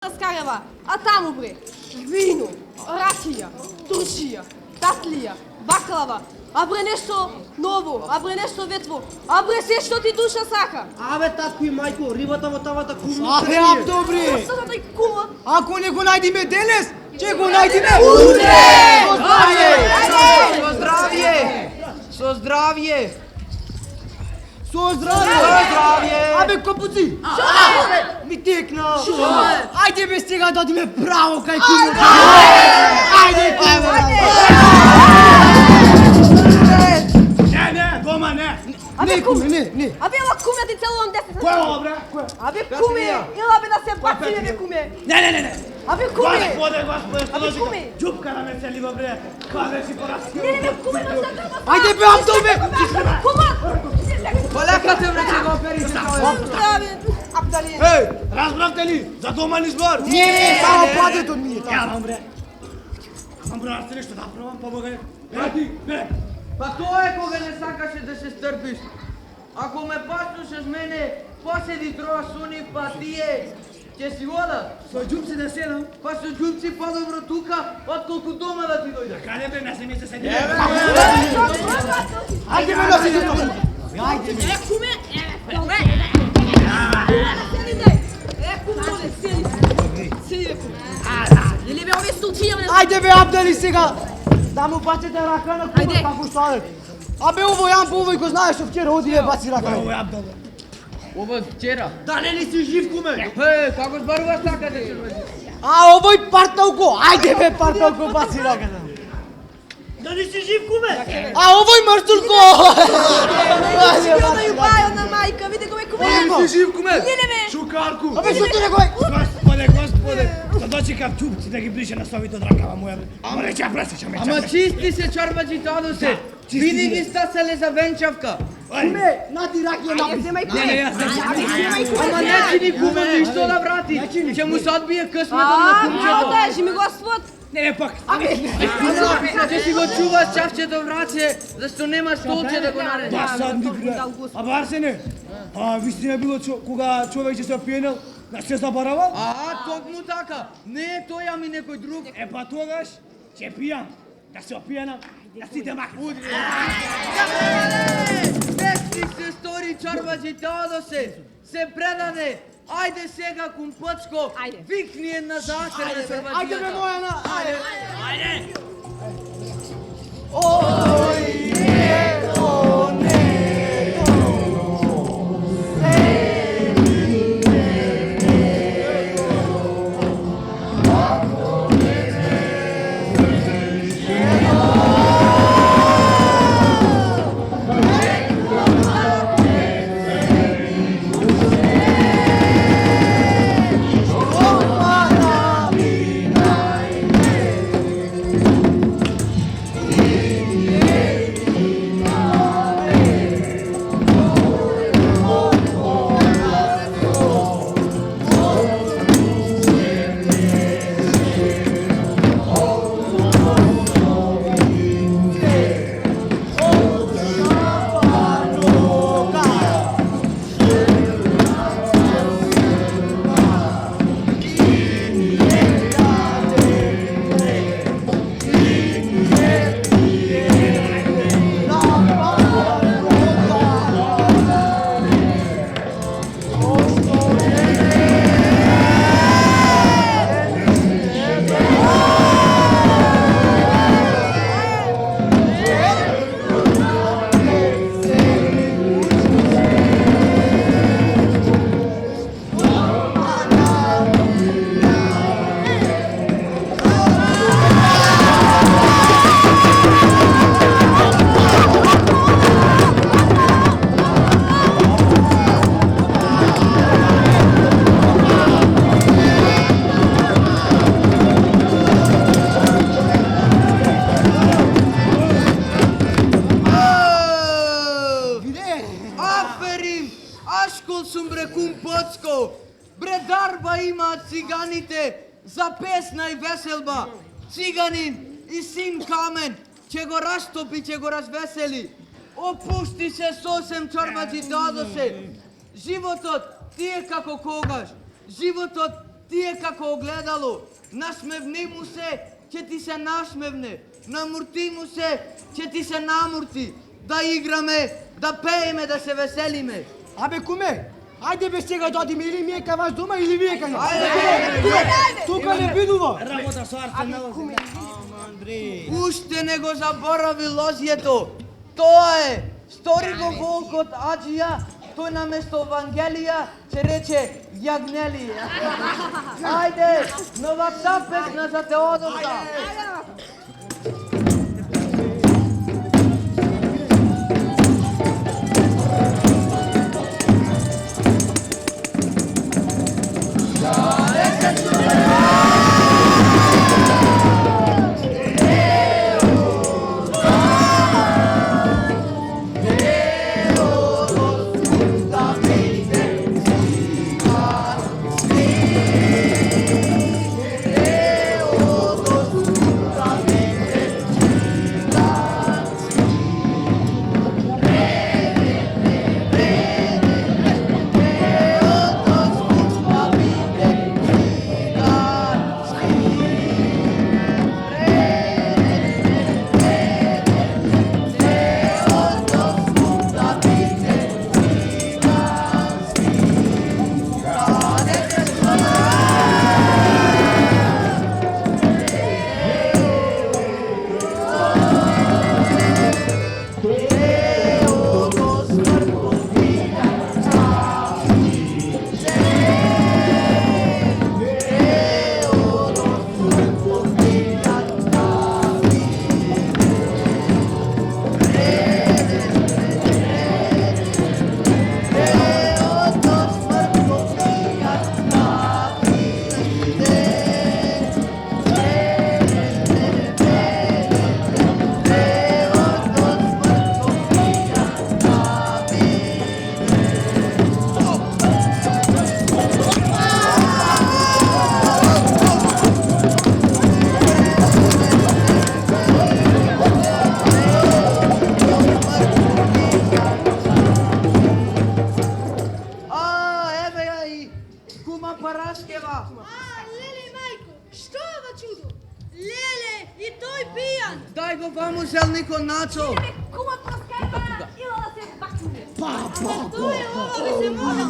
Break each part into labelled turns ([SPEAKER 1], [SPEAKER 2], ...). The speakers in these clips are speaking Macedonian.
[SPEAKER 1] Скарева, а таму бре, вино, ракија, туршија, татлија, баклава, а бре нешто ново, а бре нешто ветво, а бре се што ти душа сака.
[SPEAKER 2] Абе татко и мајко, рибата во тавата кумна.
[SPEAKER 3] Абе, аб добри!
[SPEAKER 1] Што тај кума?
[SPEAKER 3] Ако не го најдиме денес, ќе го најдиме
[SPEAKER 2] Утре!
[SPEAKER 3] Со здравје!
[SPEAKER 2] Со здравје!
[SPEAKER 3] Со здравје!
[SPEAKER 2] Со здравје!
[SPEAKER 3] Абе, копуци! Ми текна! Ајде бе сега да одиме право кај кумот! Ајде,
[SPEAKER 4] Не, дома не.
[SPEAKER 3] Не, куме, не.
[SPEAKER 1] Абе, ела куме ти целувам 10
[SPEAKER 4] Кој е ова, бре?
[SPEAKER 1] Абе, куме, ела бе да се бациме, бе, куме.
[SPEAKER 4] Не.
[SPEAKER 1] Абе, куме.
[SPEAKER 4] Господе,
[SPEAKER 1] Абе, куме.
[SPEAKER 4] Џупка да ме цели во бре. Каде си пораски?
[SPEAKER 1] Не, бе, куме, ма šta treba?
[SPEAKER 3] Ајде бе, Абдул бе!
[SPEAKER 1] Кума!
[SPEAKER 2] Полека те врече го перите
[SPEAKER 1] Здраве, Абдали.
[SPEAKER 4] Еј, разбравте ли? За доман избор?
[SPEAKER 3] Не, само падето ми е
[SPEAKER 4] Ја, бре. Амам бре, аз нешто да пробам, помогај. Ти, бе.
[SPEAKER 2] Па тоа е кога не сакаше да се стрпиш. Ако ме паснушеш мене, поседи троа со нив, па тие ќе си одат.
[SPEAKER 4] Со џупци да седам.
[SPEAKER 2] Па со џупци подобро тука, отколку дома да ти дојдеш.
[SPEAKER 4] Каде бе, не се ми се седи.
[SPEAKER 3] Ајде бе, носите тоа! Ајде бе!
[SPEAKER 1] Куме, седи, куме. Или бе, овие стулчија, бе.
[SPEAKER 3] Ајде бе, Абдали сега! Да му баците рака на кумот
[SPEAKER 1] Ајде.
[SPEAKER 3] како што е. Абе, ово Јан Повој го знаеш што вчера оди е баци рака.
[SPEAKER 4] Ово е Абдал.
[SPEAKER 2] Ова вчера.
[SPEAKER 4] Да не ли си жив, куме?
[SPEAKER 2] Е, како збаруваш така да се
[SPEAKER 3] А овој парталко, ајде бе парталко баци рака.
[SPEAKER 4] Да не си жив, куме?
[SPEAKER 3] А овој мртулко! Ајде
[SPEAKER 1] Ја да
[SPEAKER 3] баци
[SPEAKER 1] ја
[SPEAKER 3] рака.
[SPEAKER 1] баја на мајка, види го ме куме.
[SPEAKER 3] Не си
[SPEAKER 4] жив, куме?
[SPEAKER 1] Не, бе.
[SPEAKER 4] Шукарку.
[SPEAKER 3] Абе, што ти некој?
[SPEAKER 4] Господе, да дочекав џупци да ги ближе на совите од ракава моја. Ама рече, ја пресечам,
[SPEAKER 2] Ама чисти се чорбаџи тадо се.
[SPEAKER 4] чисти
[SPEAKER 2] Види
[SPEAKER 4] се.
[SPEAKER 2] ги стаселе за венчавка.
[SPEAKER 3] Куме, нади ракија
[SPEAKER 1] Ајде,
[SPEAKER 3] напис.
[SPEAKER 1] земај
[SPEAKER 4] Не,
[SPEAKER 1] куме.
[SPEAKER 4] јас не.
[SPEAKER 2] Ама не чини кумо ништо да врати. Ќе му се одбие късметот на
[SPEAKER 1] А,
[SPEAKER 2] кумчето.
[SPEAKER 1] одажи ми Господ.
[SPEAKER 4] Не, пак.
[SPEAKER 2] Ќе си го чуваш чавчето враче, зашто нема столче да го нареди.
[SPEAKER 4] Баш сад ми бре. Ама Арсене, вистина било кога човек ќе се опиенел, да се забарава?
[SPEAKER 2] Токму така. Не е тој, ами некој друг.
[SPEAKER 4] Па тогаш ќе пијам, да се опиенам, да сите махнат.
[SPEAKER 2] Песник се стори чорбаџи тадо се предаде. Ајде сега кум Почко,
[SPEAKER 1] Ајде.
[SPEAKER 2] викни една захар на чорбаџијата.
[SPEAKER 3] Ајде бе моја на, ајде.
[SPEAKER 2] Бре, дарба имаат циганите за песна и веселба. Циганин и син Камен ќе го растопи, ќе го развесели. Опушти се сосем чорбаџи дадо се. Животот ти е како когаш. Животот Тие како огледало, насмевни му се, ќе ти се насмевне. Намурти му се, ќе ти се намурти. Да играме, да пееме, да се веселиме.
[SPEAKER 3] Абе, куме, ајде бе сега да одиме или ние кај вас дома, или вие кај нас. Тука не бидува.
[SPEAKER 4] Работа со Арсенал. Аман бре.
[SPEAKER 2] Уште не го заборави лозјето. Тоа е. Стори го волкот Аџија, тој наместо Вангелија ќе рече Јагнелија. Ајде, новата песна за Теодорка. Дај го ваму зелнико начо.
[SPEAKER 1] Кума проскајбана, ила да се бакуне. Тој е ова, ви се може,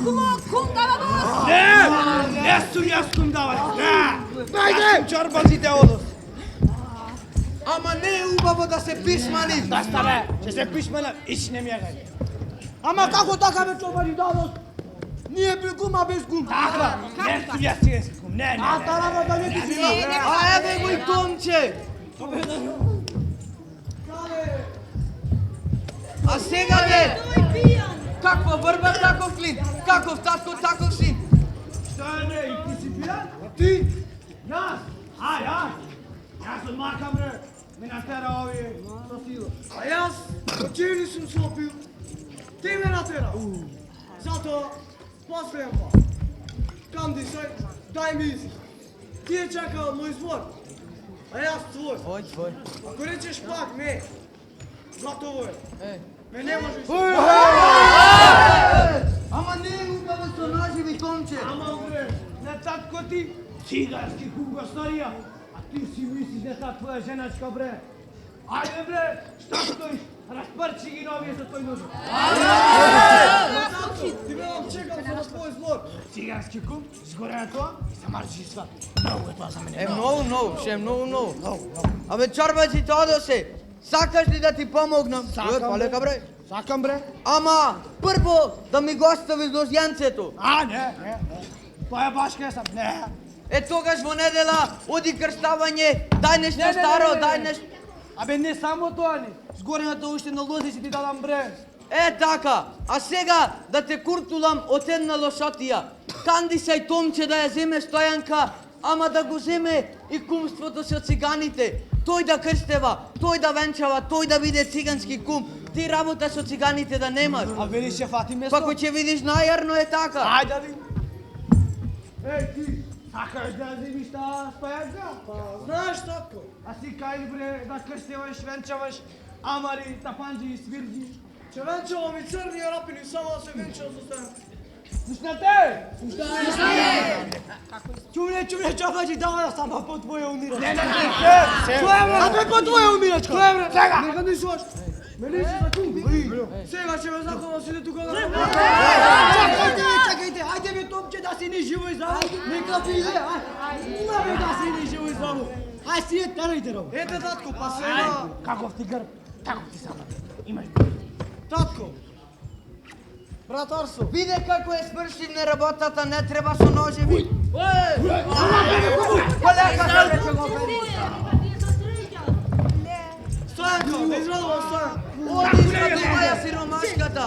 [SPEAKER 1] кум дава вас.
[SPEAKER 4] Не су јас кум давај. Ајде! Чорбаците одос.
[SPEAKER 2] Ама не е убаво да се писмани.
[SPEAKER 4] Да ставе, ќе се пишмена, иш не ми ја гај.
[SPEAKER 3] Ама како така бе чобари давос? Ние би кума без кум.
[SPEAKER 4] Така, не су јас си кум, не.
[SPEAKER 3] А та работа не ти си.
[SPEAKER 2] А еве го и Томче. А сега бе, каква врба, таков клин, каков татко, таков син.
[SPEAKER 4] Šta ne, i ti si pijan? A ti? Јас? Ај. Јас од мака бре, ме натера овие со сила.
[SPEAKER 3] А јас очили сум се опил. Ти ме натера. Затоа, последен пат. Канди сај, дај ми изи. Ти е чекал мој збор, а јас твој.
[SPEAKER 2] Ој, твој.
[SPEAKER 3] Ако речеш пак не, готово е. Ме не можеш.
[SPEAKER 2] Ама не е убаво со наживи, Томче.
[SPEAKER 4] Ама бре, не татко ти, цигарски куп го старија, а ти си мислиш дека твоја женачка бре. Ајде бре, што стоиш? Распрчи ги новие со тој ножик.
[SPEAKER 3] Ти ме вам чекал за твој збор.
[SPEAKER 4] Цигарски куп, згореа тоа и се марши сват. Многу е тоа за мене.
[SPEAKER 2] Е многу, ше многу. Абе чорбачи Тодосе, сакаш ли да ти помогнам?
[SPEAKER 3] Сакам,
[SPEAKER 2] Полека бре.
[SPEAKER 3] Сакам бре.
[SPEAKER 2] Ама прво да ми го оставиш до јанцето.
[SPEAKER 4] А, не. Тоа е баш кај сам, не.
[SPEAKER 2] Е тогаш во недела оди крставање, дај нешто старо, дај нешто.
[SPEAKER 3] Абе не само тоа ни. Згорената уште на лози си ти дадам бре.
[SPEAKER 2] Е така, а сега да те куртулам од една лошотија. Канди сај Томче да ја земе Стојанка, ама да го земе и кумството со циганите. Тој да крстева, тој да венчава, тој да биде цигански кум. Ти работа со циганите да немаш.
[SPEAKER 3] А вели ќе фати место?
[SPEAKER 2] Па кој ќе видиш најарно е така.
[SPEAKER 3] Ајде да видим.
[SPEAKER 4] Еј ти, сакаш да земиш таа Стојанка?
[SPEAKER 3] Знаеш татко?
[SPEAKER 4] А си кај бре да крстеваш, венчаваш, амари, тапанџи и свирџи?
[SPEAKER 3] Ќе венчавам и црни арапини, само да се венчавам со Стојанка.
[SPEAKER 4] Слушнате?
[SPEAKER 3] Чувне, чакајте, дава сама по твоја умирачка.
[SPEAKER 4] Абе по твоја умирачка. Сега.
[SPEAKER 3] Нека не слушаш. Мене си за кумби. Сега ќе ме захвала сите тука да. Чакајте, ајде бе топче да си ни живо и здраво. Нека биде, ајде. Бе да си ни живо и здраво. Ај си терајте рамо. Ете татко, па сега.
[SPEAKER 4] Каков ти грб, таков ти сама. Имаш.
[SPEAKER 3] Татко. Братарсо.
[SPEAKER 2] Виде како е свршивне работата, не треба со ножеви. Полека се ќе го Стојанко, не израдувам Стојан. Оди израдуваја сиромашката.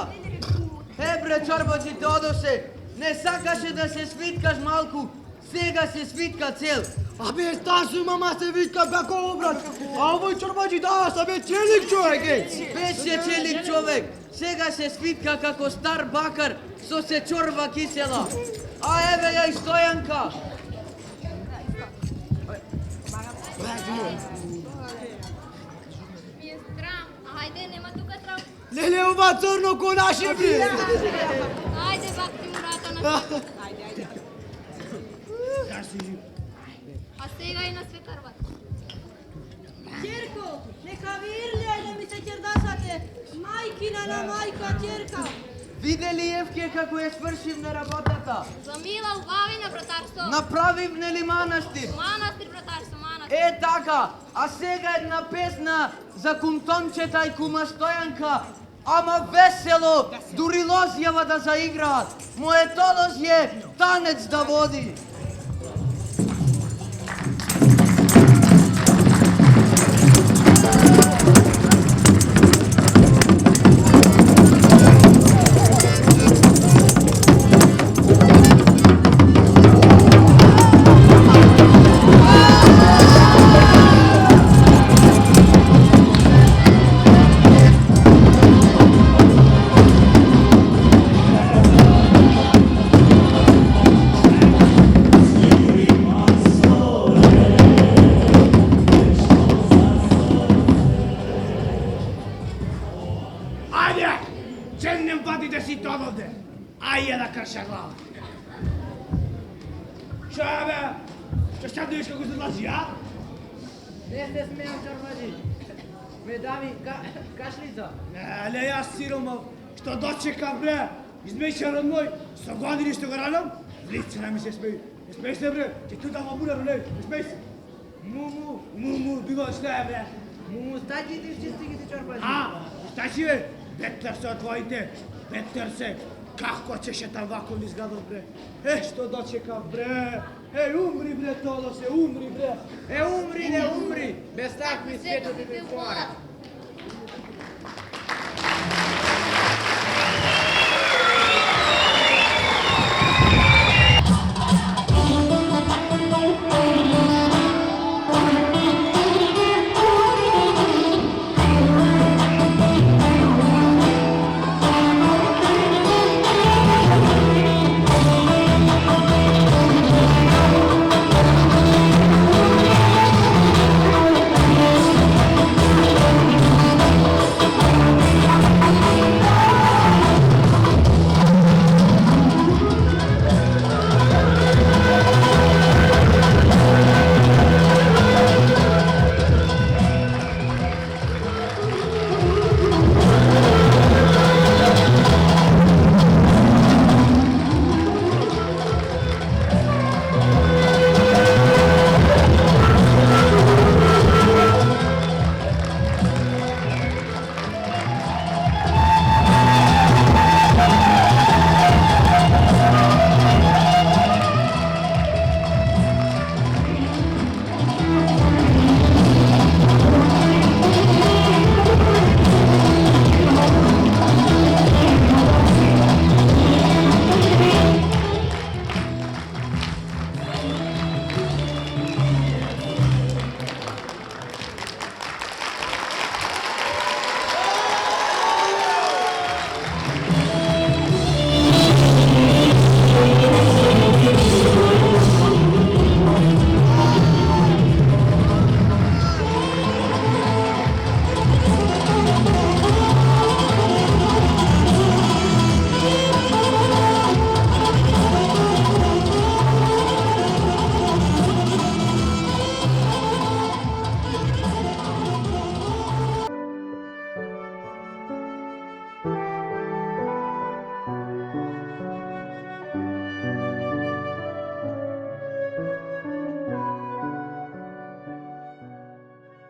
[SPEAKER 2] Бре, чорбоците одоше. Не сакаше да се свиткаш малку, сега се свитка цел.
[SPEAKER 3] Абе, стасу мама се витка како обрат. А овој чорбаџи дава са бе челик човек е.
[SPEAKER 2] Беше челик човек, сега се свитка како стар бакар со се чорба кисела. А еве ја и Стојанка.
[SPEAKER 5] Ми е срам. Ајде, нема тука срам.
[SPEAKER 3] Леле, ова црно ко наше бре.
[SPEAKER 5] Ајде, бакти му рата на Ајде. А сега и на светарват.
[SPEAKER 6] Ќерко, нека ви ирлија да ми се ќердасате. Мајкина на мајка, ќерка.
[SPEAKER 2] Видели Евке како е свршивне работата?
[SPEAKER 5] За мила убавина, братарство.
[SPEAKER 2] Направивме ли манастир?
[SPEAKER 5] Манастир, братарство, манастир.
[SPEAKER 2] Е така, а сега една песна за кумтончета и кума Стојанка, ама весело, дури лозјава да заиграат. Моето лозје танец да води.
[SPEAKER 4] Але јас сиромав, што дочекав бре, измејчар од мој, со години што го ранам, лицена ми се смеј. Не смеј се бре, ќе ту да ма бура роле, не смеј се. Муму, било што е бре.
[SPEAKER 2] Муму, стајки ти чистигите чорбаџи.
[SPEAKER 4] Šta si ve? Petar se odvojite, Petar se. Kako ćeš je tam ovako izgledao bre? Što dočekav bre? Umri bre, Tolo se, umri bre.
[SPEAKER 2] Umri, ne umri. Bez takvih svijetu ti ne stvara.